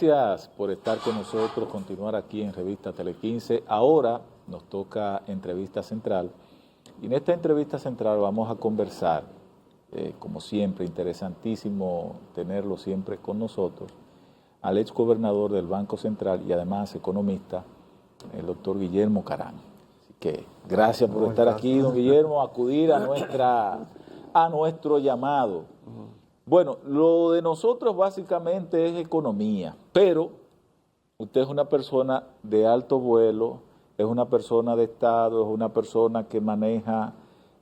Gracias por estar con nosotros, continuar aquí en Revista Tele15. Ahora nos toca entrevista central y en esta entrevista central vamos a conversar, como siempre, interesantísimo tenerlo siempre con nosotros, al ex gobernador del Banco Central y además economista, el doctor Guillermo Caram. Así que gracias por estar aquí, don Guillermo, acudir a nuestro llamado. Bueno, lo de nosotros básicamente es economía, pero usted es una persona de alto vuelo, es una persona de Estado, es una persona que maneja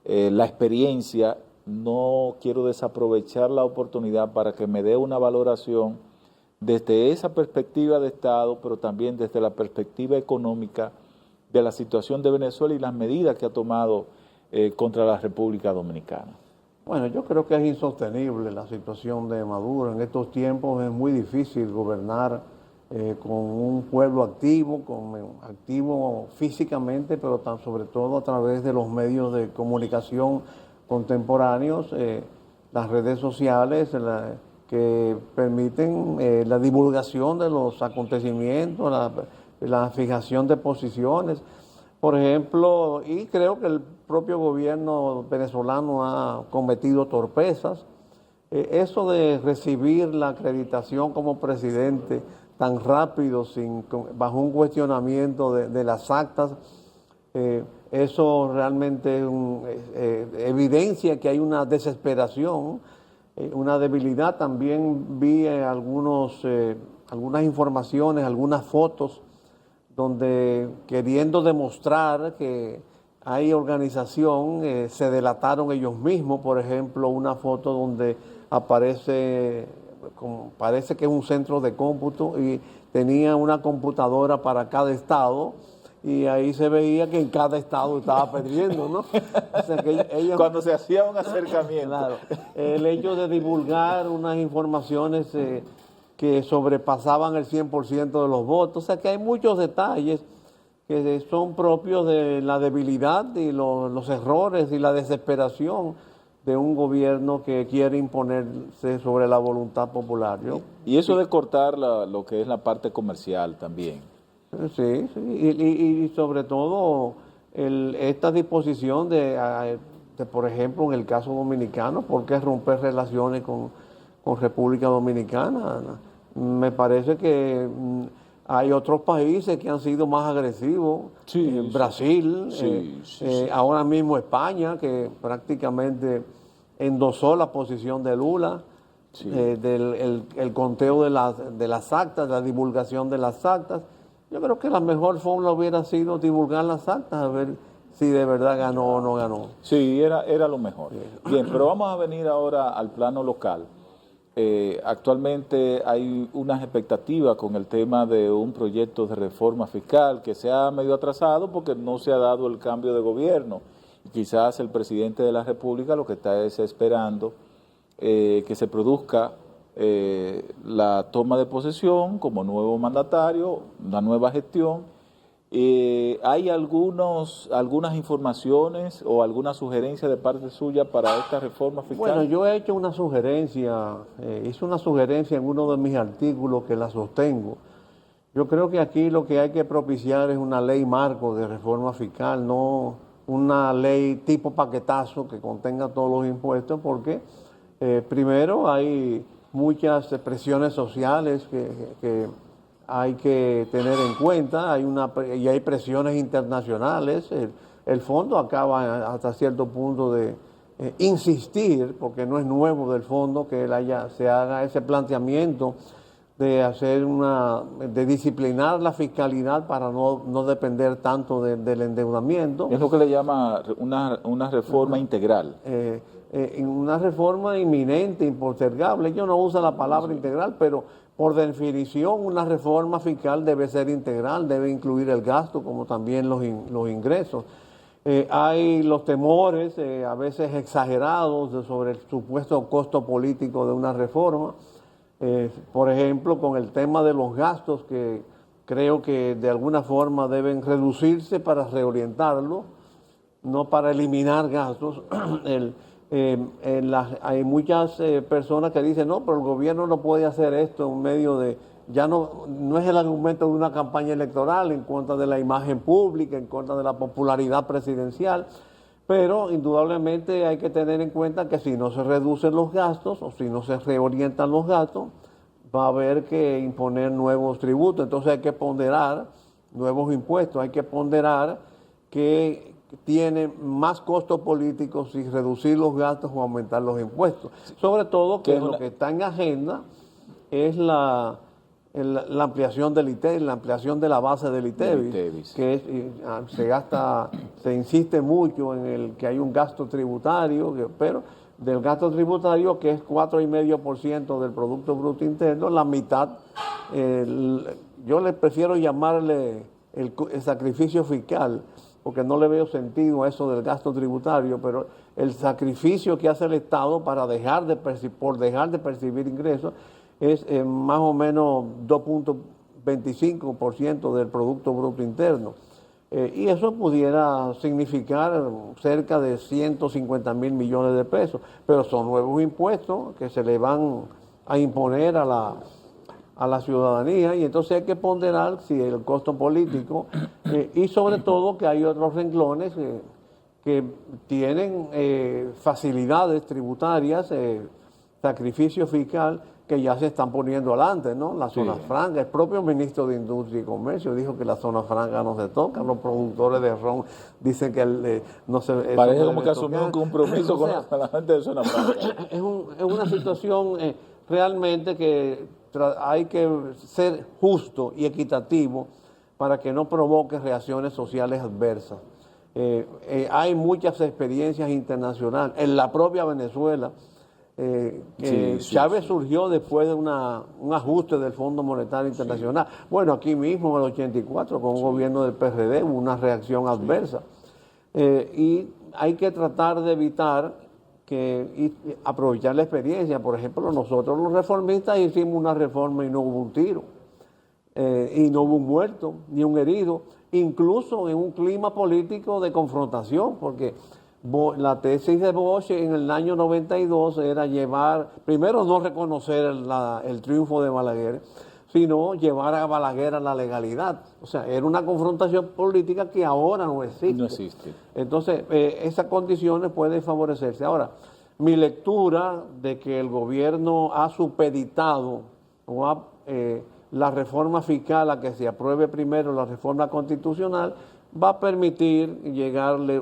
la experiencia. No quiero desaprovechar la oportunidad para que me dé una valoración desde esa perspectiva de Estado, pero también desde la perspectiva económica de la situación de Venezuela y las medidas que ha tomado contra la República Dominicana. Bueno, yo creo que es insostenible la situación de Maduro. En estos tiempos es muy difícil gobernar con un pueblo activo, activo físicamente, pero sobre todo a través de los medios de comunicación contemporáneos, las redes sociales que permiten la divulgación de los acontecimientos, la fijación de posiciones. Por ejemplo, y creo que el propio gobierno venezolano ha cometido torpezas. Eso de recibir la acreditación como presidente tan rápido, bajo un cuestionamiento de las actas, eso realmente evidencia que hay una desesperación, una debilidad. También vi algunas informaciones, algunas fotos, donde queriendo demostrar que hay organización, se delataron ellos mismos. Por ejemplo, una foto donde parece que es un centro de cómputo y tenía una computadora para cada estado, y ahí se veía que en cada estado estaba perdiendo, ¿no? O sea, que ellos, cuando se hacía un acercamiento. Claro, el hecho de divulgar unas informaciones que sobrepasaban el 100% de los votos. O sea que hay muchos detalles que son propios de la debilidad y los errores y la desesperación de un gobierno que quiere imponerse sobre la voluntad popular. Y eso de cortar lo que es la parte comercial también. Sí, sí. Y sobre todo esta disposición de, por ejemplo, en el caso dominicano, ¿por qué romper relaciones con República Dominicana? Me parece que hay otros países que han sido más agresivos, Brasil, ahora mismo España, que prácticamente endosó la posición de Lula, el conteo de las actas, la divulgación de las actas. Yo creo que la mejor forma hubiera sido divulgar las actas, a ver si de verdad ganó o no ganó. Sí, era lo mejor. Bien, pero vamos a venir ahora al plano local. Actualmente hay unas expectativas con el tema de un proyecto de reforma fiscal que se ha medio atrasado porque no se ha dado el cambio de gobierno. Y quizás el presidente de la República lo que está es esperando que se produzca la toma de posesión como nuevo mandatario, una nueva gestión. ¿Hay algunas informaciones o alguna sugerencia de parte suya para esta reforma fiscal? Bueno, yo he hecho una sugerencia, hice una sugerencia en uno de mis artículos que la sostengo. Yo creo que aquí lo que hay que propiciar es una ley marco de reforma fiscal, no una ley tipo paquetazo que contenga todos los impuestos, porque primero hay muchas presiones sociales que hay que tener en cuenta, y hay presiones internacionales. El fondo acaba hasta cierto punto de insistir, porque no es nuevo del fondo que se haga ese planteamiento de disciplinar la fiscalidad para no depender tanto del endeudamiento. Es lo que le llama una reforma integral. Una reforma inminente, impostergable. Ellos no usan la palabra integral, pero por definición una reforma fiscal debe ser integral, debe incluir el gasto como también los ingresos. Hay los temores, a veces exagerados, sobre el supuesto costo político de una reforma. Por ejemplo, con el tema de los gastos, que creo que de alguna forma deben reducirse para reorientarlo, no para eliminar gastos. Hay muchas personas que dicen, no, pero el gobierno no puede hacer esto en medio de ya no es el argumento de una campaña electoral en contra de la imagen pública, en contra de la popularidad presidencial, pero indudablemente hay que tener en cuenta que si no se reducen los gastos o si no se reorientan los gastos, va a haber que imponer nuevos tributos. Entonces hay que ponderar nuevos impuestos, hay que ponderar que tiene más costos políticos si reducir los gastos o aumentar los impuestos. Sobre todo que lo que está en agenda es la ampliación del ITEVIS, la ampliación de la base del ITEVIS, que se insiste mucho en el que hay un gasto tributario, pero del gasto tributario, que es 4,5% del Producto Bruto Interno, la mitad, yo le prefiero llamarle el sacrificio fiscal, porque no le veo sentido a eso del gasto tributario, pero el sacrificio que hace el Estado para dejar de percibir ingresos es más o menos 2,25% del Producto Bruto Interno. Y eso pudiera significar cerca de 150,000 millones de pesos, pero son nuevos impuestos que se le van a imponer a la ciudadanía, y entonces hay que ponderar si el costo político y sobre todo que hay otros renglones que tienen facilidades tributarias, sacrificio fiscal, que ya se están poniendo adelante, ¿no? Las zonas francas. El propio ministro de Industria y Comercio dijo que la zona franca no se toca. Los productores de ron dicen que no se... Parece como que asumió un compromiso con la gente de zona franca. Es una situación realmente que hay que ser justo y equitativo para que no provoque reacciones sociales adversas. Hay muchas experiencias internacionales. En la propia Venezuela, Chávez surgió después de un ajuste del Fondo Monetario Internacional. Bueno, aquí mismo en el 84, con un gobierno del PRD, hubo una reacción adversa. Y hay que tratar de evitar y aprovechar la experiencia. Por ejemplo, nosotros los reformistas hicimos una reforma y no hubo un tiro, y no hubo un muerto, ni un herido, incluso en un clima político de confrontación, porque la tesis de Bosch en el año 92 era primero no reconocer el triunfo de Balaguer, sino llevar a Balaguer a la legalidad. O sea, era una confrontación política que ahora no existe. No existe. Entonces, esas condiciones pueden favorecerse. Ahora, mi lectura de que el gobierno ha supeditado la reforma fiscal a que se apruebe primero la reforma constitucional, va a permitir llegarle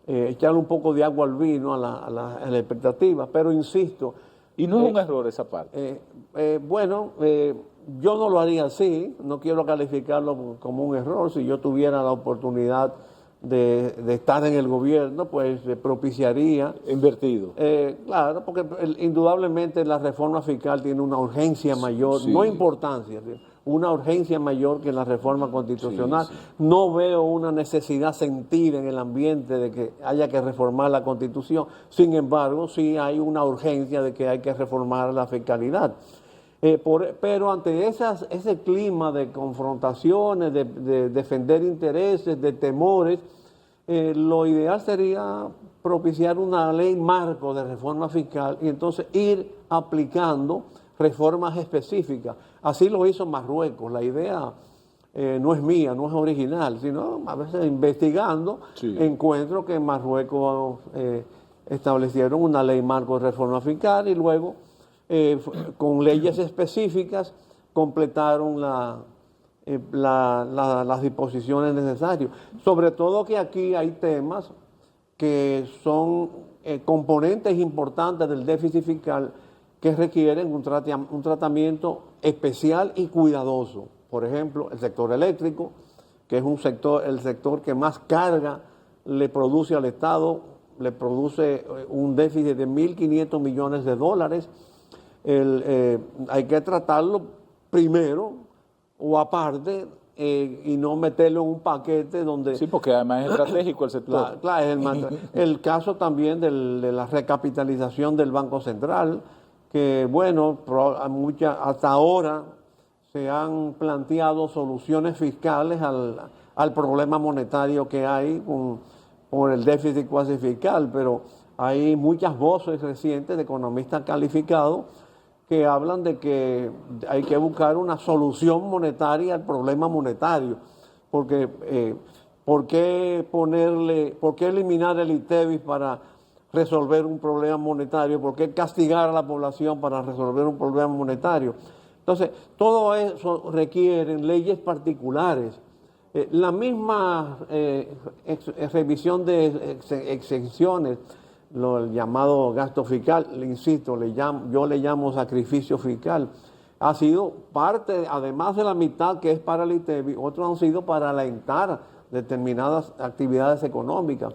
echarle un poco de agua al vino a la expectativa, pero insisto... Y no es un error esa parte. Yo no lo haría así, no quiero calificarlo como un error. Si yo tuviera la oportunidad de estar en el gobierno, pues propiciaría... Invertido. Claro, porque indudablemente la reforma fiscal tiene una urgencia mayor, no importancia, una urgencia mayor que la reforma constitucional. No veo una necesidad sentida en el ambiente de que haya que reformar la Constitución. Sin embargo, sí hay una urgencia de que hay que reformar la fiscalidad. Pero ante ese clima de confrontaciones, de defender intereses, de temores, lo ideal sería propiciar una ley marco de reforma fiscal y entonces ir aplicando reformas específicas. Así lo hizo Marruecos. La idea no es mía, no es original, sino a veces investigando encuentro que en Marruecos establecieron una ley marco de reforma fiscal y luego con leyes específicas completaron las disposiciones necesarias. Sobre todo que aquí hay temas que son componentes importantes del déficit fiscal que requieren un tratamiento especial y cuidadoso. Por ejemplo, el sector eléctrico, que es el sector que más carga le produce al Estado, le produce un déficit de 1.500 millones de dólares. Hay que tratarlo primero o aparte y no meterlo en un paquete donde... Sí, porque además es estratégico el sector. Claro, el caso también de la recapitalización del Banco Central, que bueno, hasta ahora se han planteado soluciones fiscales al problema monetario que hay por el déficit cuasi fiscal, pero hay muchas voces recientes de economistas calificados que hablan de que hay que buscar una solución monetaria al problema monetario, porque ¿por qué eliminar el ITEVIS para resolver un problema monetario? ¿Por qué castigar a la población para resolver un problema monetario? Entonces, todo eso requiere leyes particulares. La misma revisión de exenciones, el llamado gasto fiscal, le insisto, yo le llamo sacrificio fiscal, ha sido parte, además de la mitad que es para el ITEVIS, otros han sido para alentar determinadas actividades económicas.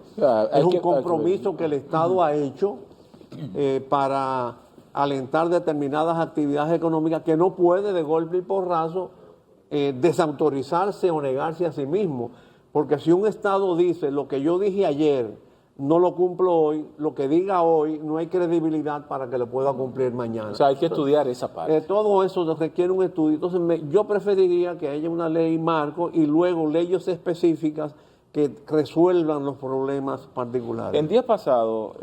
Es un compromiso que el Estado ha hecho para alentar determinadas actividades económicas que no puede de golpe y porrazo desautorizarse o negarse a sí mismo. Porque si un Estado dice lo que yo dije ayer, no lo cumplo hoy, lo que diga hoy no hay credibilidad para que lo pueda cumplir mañana. O sea, hay que estudiar esa parte. Todo eso requiere un estudio. Entonces, yo preferiría que haya una ley marco y luego leyes específicas que resuelvan los problemas particulares. El día pasado,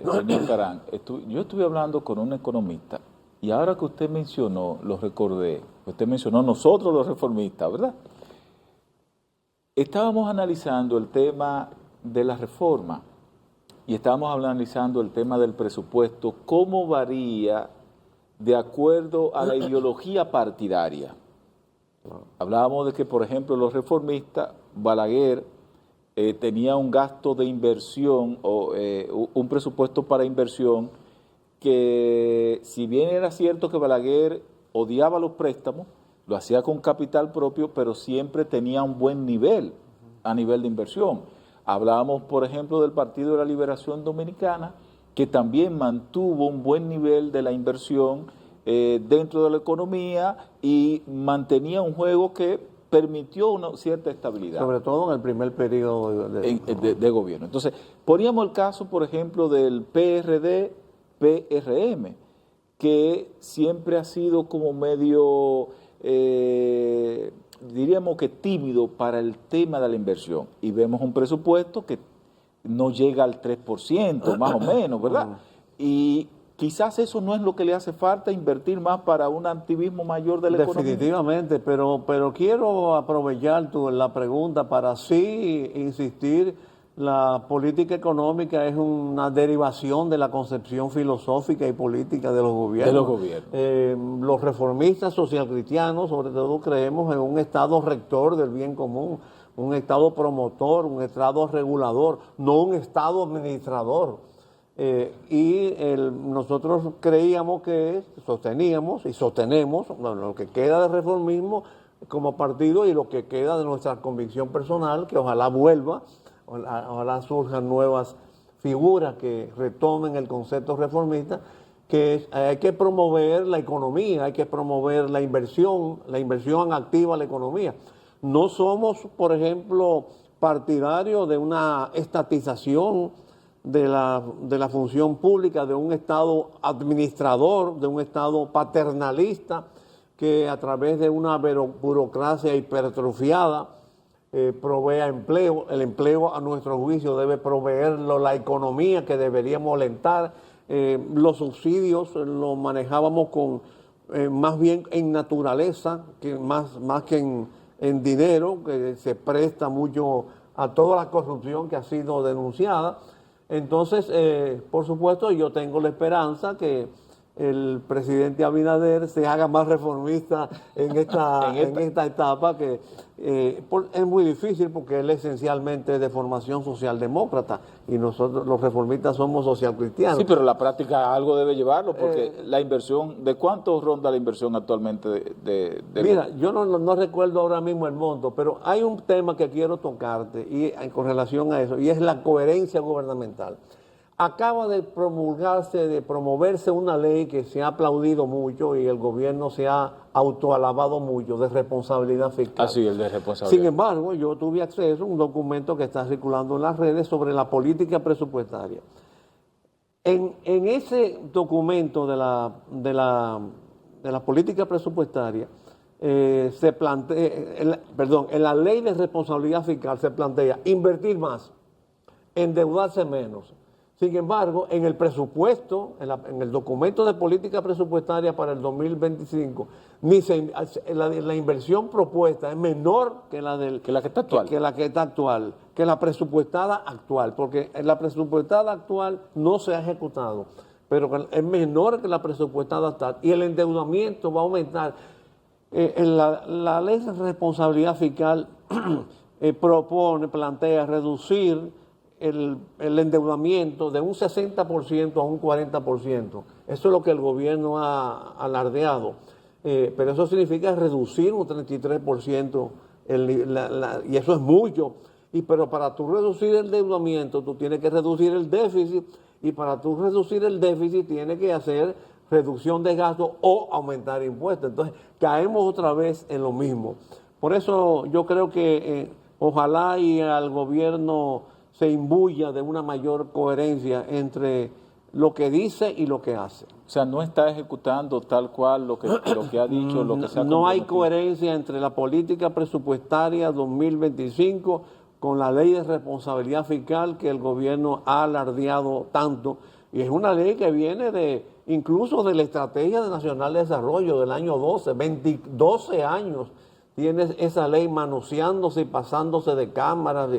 señor Carán, yo estuve hablando con un economista y ahora que usted mencionó, lo recordé, usted mencionó nosotros los reformistas, ¿verdad? Estábamos analizando el tema de la reforma y estábamos analizando el tema del presupuesto, cómo varía de acuerdo a la ideología partidaria. Hablábamos de que, por ejemplo, los reformistas, Balaguer tenía un gasto de inversión o un presupuesto para inversión que, si bien era cierto que Balaguer odiaba los préstamos, lo hacía con capital propio, pero siempre tenía un buen nivel a nivel de inversión. Hablábamos, por ejemplo, del Partido de la Liberación Dominicana, que también mantuvo un buen nivel de la inversión dentro de la economía y mantenía un juego que permitió una cierta estabilidad. Sobre todo en el primer periodo de gobierno. Entonces, poníamos el caso, por ejemplo, del PRD-PRM, que siempre ha sido como medio... diríamos que tímido para el tema de la inversión, y vemos un presupuesto que no llega al 3%, más o menos, ¿verdad? Y quizás eso no es lo que le hace falta, invertir más para un activismo mayor de la economía. Definitivamente, pero quiero aprovechar la pregunta para así insistir. La política económica es una derivación de la concepción filosófica y política de los gobiernos. De los gobiernos. Los reformistas socialcristianos, sobre todo, creemos en un Estado rector del bien común, un Estado promotor, un Estado regulador, no un Estado administrador. Nosotros creíamos sosteníamos y sostenemos lo que queda de reformismo como partido y lo que queda de nuestra convicción personal, que ojalá vuelva. Ojalá surjan nuevas figuras que retomen el concepto reformista, que hay que promover la economía, hay que promover la inversión activa a la economía. No somos, por ejemplo, partidarios de una estatización de la función pública, de un Estado administrador, de un Estado paternalista, que a través de una burocracia hipertrofiada provea empleo. El empleo, a nuestro juicio, debe proveerlo la economía, que deberíamos alentar. Los subsidios los manejábamos con más bien en naturaleza, que más que en dinero, que se presta mucho a toda la corrupción que ha sido denunciada. Entonces, por supuesto, yo tengo la esperanza que el presidente Abinader se haga más reformista en esta etapa, que es muy difícil porque él esencialmente es de formación socialdemócrata y nosotros los reformistas somos socialcristianos. Sí, pero la práctica algo debe llevarlo, porque la inversión, ¿de cuánto ronda la inversión actualmente? Mira, yo no recuerdo ahora mismo el monto, pero hay un tema que quiero tocarte con relación a eso, y es la coherencia gubernamental. Acaba de promoverse una ley que se ha aplaudido mucho y el gobierno se ha autoalabado mucho, de responsabilidad fiscal. Así, el de responsabilidad. Sin embargo, yo tuve acceso a un documento que está circulando en las redes sobre la política presupuestaria. En ese documento de la política presupuestaria, se plantea, en la ley de responsabilidad fiscal se plantea invertir más, endeudarse menos. Sin embargo, en el presupuesto, en el documento de política presupuestaria para el 2025, la inversión propuesta es menor que la que está actual. Que la presupuestada actual, porque la presupuestada actual no se ha ejecutado, pero es menor que la presupuestada actual y el endeudamiento va a aumentar. La ley de responsabilidad fiscal plantea reducir el endeudamiento de un 60% a un 40%. Eso es lo que el gobierno ha alardeado. Pero eso significa reducir un 33%, y eso es mucho. Pero para tú reducir el endeudamiento, tú tienes que reducir el déficit, y para tú reducir el déficit tienes que hacer reducción de gastos o aumentar impuestos. Entonces, caemos otra vez en lo mismo. Por eso yo creo que ojalá y al gobierno se imbuya de una mayor coherencia entre lo que dice y lo que hace. O sea, no está ejecutando tal cual lo que ha dicho, lo que se ha comprometido. No hay coherencia entre la política presupuestaria 2025 con la ley de responsabilidad fiscal que el gobierno ha alardeado tanto. Y es una ley que viene incluso de la Estrategia Nacional de Desarrollo del año 12 años. Tiene esa ley manoseándose y pasándose de cámaras.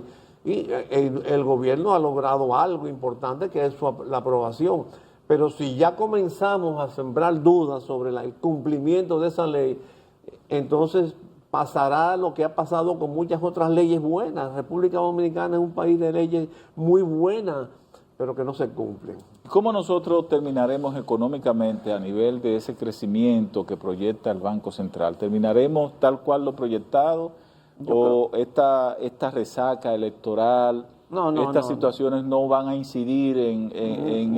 Y el gobierno ha logrado algo importante, que es la aprobación. Pero si ya comenzamos a sembrar dudas sobre el cumplimiento de esa ley, entonces pasará lo que ha pasado con muchas otras leyes buenas. República Dominicana es un país de leyes muy buenas, pero que no se cumplen. ¿Cómo nosotros terminaremos económicamente a nivel de ese crecimiento que proyecta el Banco Central? ¿Terminaremos tal cual lo proyectado? ¿O esta resaca electoral, estas situaciones no van a incidir en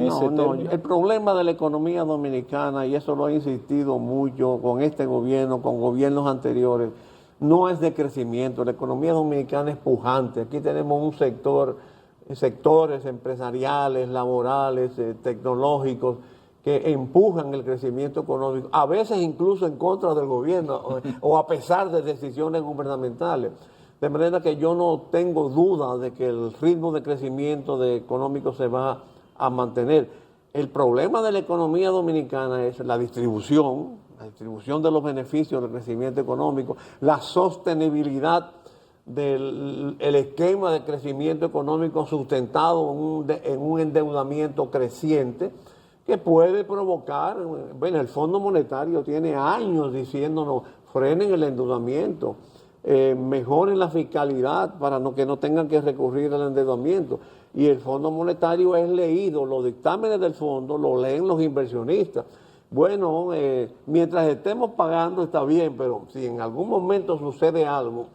ese término? El problema de la economía dominicana, y eso lo he insistido mucho con este gobierno, con gobiernos anteriores, no es de crecimiento. La economía dominicana es pujante. Aquí tenemos sectores empresariales, laborales, tecnológicos, que empujan el crecimiento económico, a veces incluso en contra del gobierno o a pesar de decisiones gubernamentales. De manera que yo no tengo duda de que el ritmo de crecimiento económico se va a mantener. El problema de la economía dominicana es la distribución de los beneficios del crecimiento económico, la sostenibilidad del esquema de crecimiento económico sustentado en un endeudamiento creciente, que puede provocar, bueno, el Fondo Monetario tiene años diciéndonos, frenen el endeudamiento, mejoren la fiscalidad para que no tengan que recurrir al endeudamiento. Y el Fondo Monetario es leído, los dictámenes del fondo lo leen los inversionistas. Bueno, mientras estemos pagando está bien, pero si en algún momento sucede algo,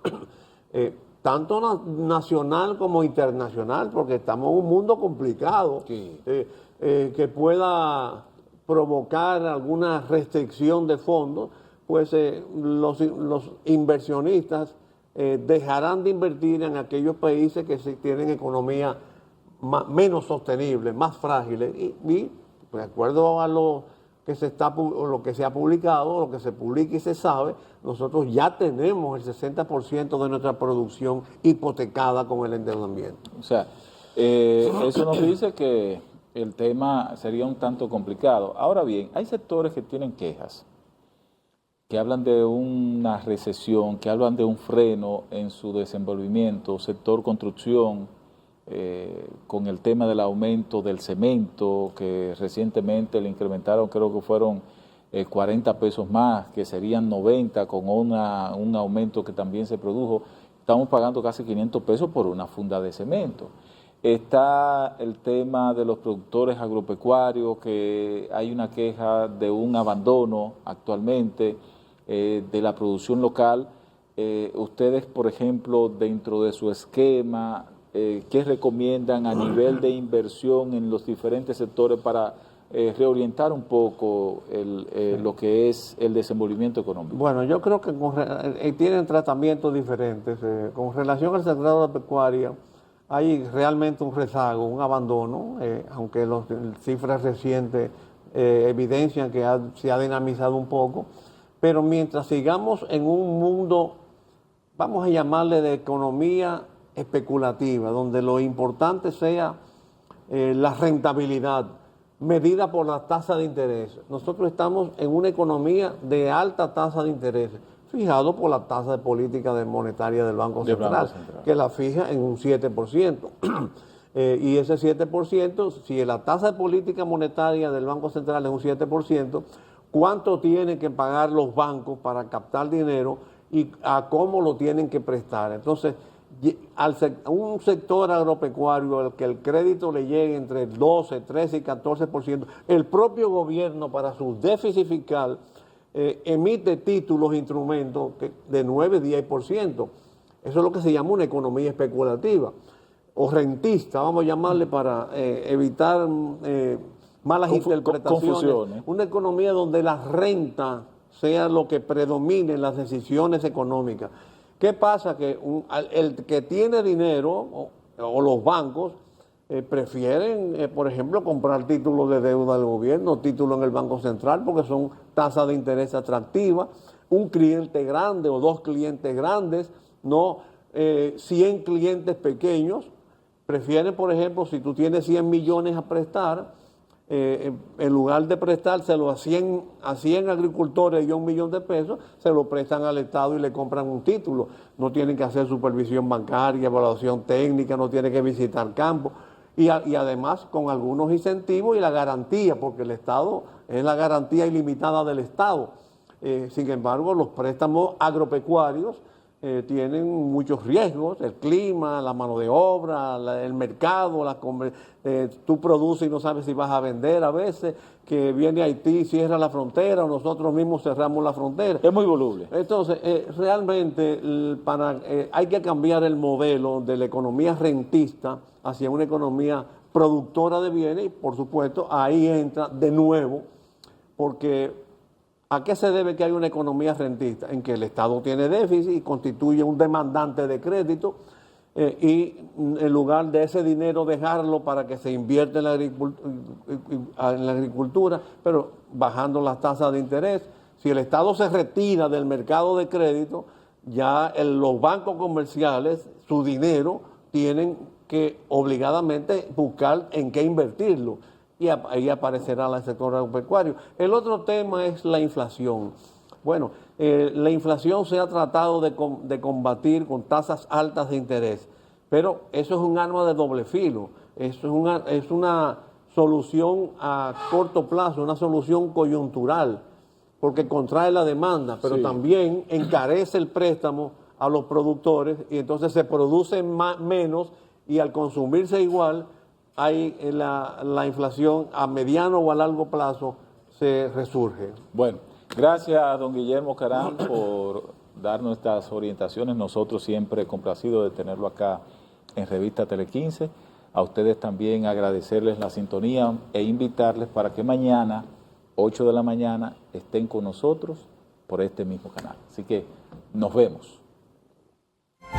tanto nacional como internacional, porque estamos en un mundo complicado, Sí. Que pueda provocar alguna restricción de fondos, pues los inversionistas dejarán de invertir en aquellos países que tienen economía menos sostenible, más frágiles. Y de acuerdo a lo que se ha publicado, lo que se publica y se sabe, nosotros ya tenemos el 60% de nuestra producción hipotecada con el endeudamiento. O sea, eso nos dice que el tema sería un tanto complicado. Ahora bien, hay sectores que tienen quejas, que hablan de una recesión, que hablan de un freno en su desenvolvimiento, sector construcción, con el tema del aumento del cemento, que recientemente le incrementaron, creo que fueron 40 pesos más, que serían 90 con un aumento que también se produjo. Estamos pagando casi 500 pesos por una funda de cemento. Está el tema de los productores agropecuarios, que hay una queja de un abandono actualmente de la producción local. Ustedes, por ejemplo, dentro de su esquema, ¿qué recomiendan a nivel de inversión en los diferentes sectores para reorientar un poco lo que es el desenvolvimiento económico? Bueno, yo creo que tienen tratamientos diferentes. Con relación al sector de la pecuaria, hay realmente un rezago, un abandono, aunque las cifras recientes evidencian que se ha dinamizado un poco, pero mientras sigamos en un mundo, vamos a llamarle de economía especulativa, donde lo importante sea la rentabilidad, medida por la tasa de interés. Nosotros estamos en una economía de alta tasa de interés, fijado por la tasa de política monetaria del Banco Central, que la fija en un 7%. Y ese 7%, si la tasa de política monetaria del Banco Central es un 7%, ¿cuánto tienen que pagar los bancos para captar dinero y a cómo lo tienen que prestar? Entonces, a un sector agropecuario al que el crédito le llegue entre 12, 13 y 14%, el propio gobierno para su déficit fiscal emite títulos, instrumentos de 9, 10%. Eso es lo que se llama una economía especulativa o rentista, vamos a llamarle para evitar malas interpretaciones. Confusiones. Una economía donde la renta sea lo que predomine en las decisiones económicas. ¿Qué pasa? Que el que tiene dinero o los bancos prefieren, por ejemplo, comprar títulos de deuda del gobierno, títulos en el Banco Central, porque son tasas de interés atractivas, un cliente grande o 2 clientes grandes, no 100 clientes pequeños. Prefieren, por ejemplo, si tú tienes 100 millones a prestar, en lugar de prestárselo a 100 agricultores y a 1 millón de pesos, se lo prestan al Estado y le compran un título. No tienen que hacer supervisión bancaria, evaluación técnica, no tienen que visitar campo. Y además con algunos incentivos y la garantía, porque el Estado es la garantía ilimitada del Estado. Sin embargo, los préstamos agropecuarios tienen muchos riesgos, el clima, la mano de obra, el mercado, tú produces y no sabes si vas a vender a veces, que viene Haití y cierra la frontera, o nosotros mismos cerramos la frontera. Es muy voluble. Entonces, realmente hay que cambiar el modelo de la economía rentista hacia una economía productora de bienes y, por supuesto, ahí entra de nuevo, porque ¿a qué se debe que haya una economía rentista? En que el Estado tiene déficit y constituye un demandante de crédito y en lugar de ese dinero dejarlo para que se invierta en la agricultura, pero bajando las tasas de interés. Si el Estado se retira del mercado de crédito, ya los bancos comerciales, su dinero, tienen que obligadamente buscar en qué invertirlo. Y ahí aparecerá el sector agropecuario. El otro tema es la inflación. Bueno, la inflación se ha tratado de combatir con tasas altas de interés, pero eso es un arma de doble filo. Eso es una solución a corto plazo, una solución coyuntural, porque contrae la demanda, pero también encarece el préstamo a los productores y entonces se produce menos y al consumirse igual, hay la inflación a mediano o a largo plazo se resurge. Bueno, gracias a don Guillermo Caram por darnos estas orientaciones. Nosotros siempre complacidos de tenerlo acá en Revista Tele 15. A ustedes también agradecerles la sintonía e invitarles para que mañana, 8 de la mañana, estén con nosotros por este mismo canal. Así que nos vemos.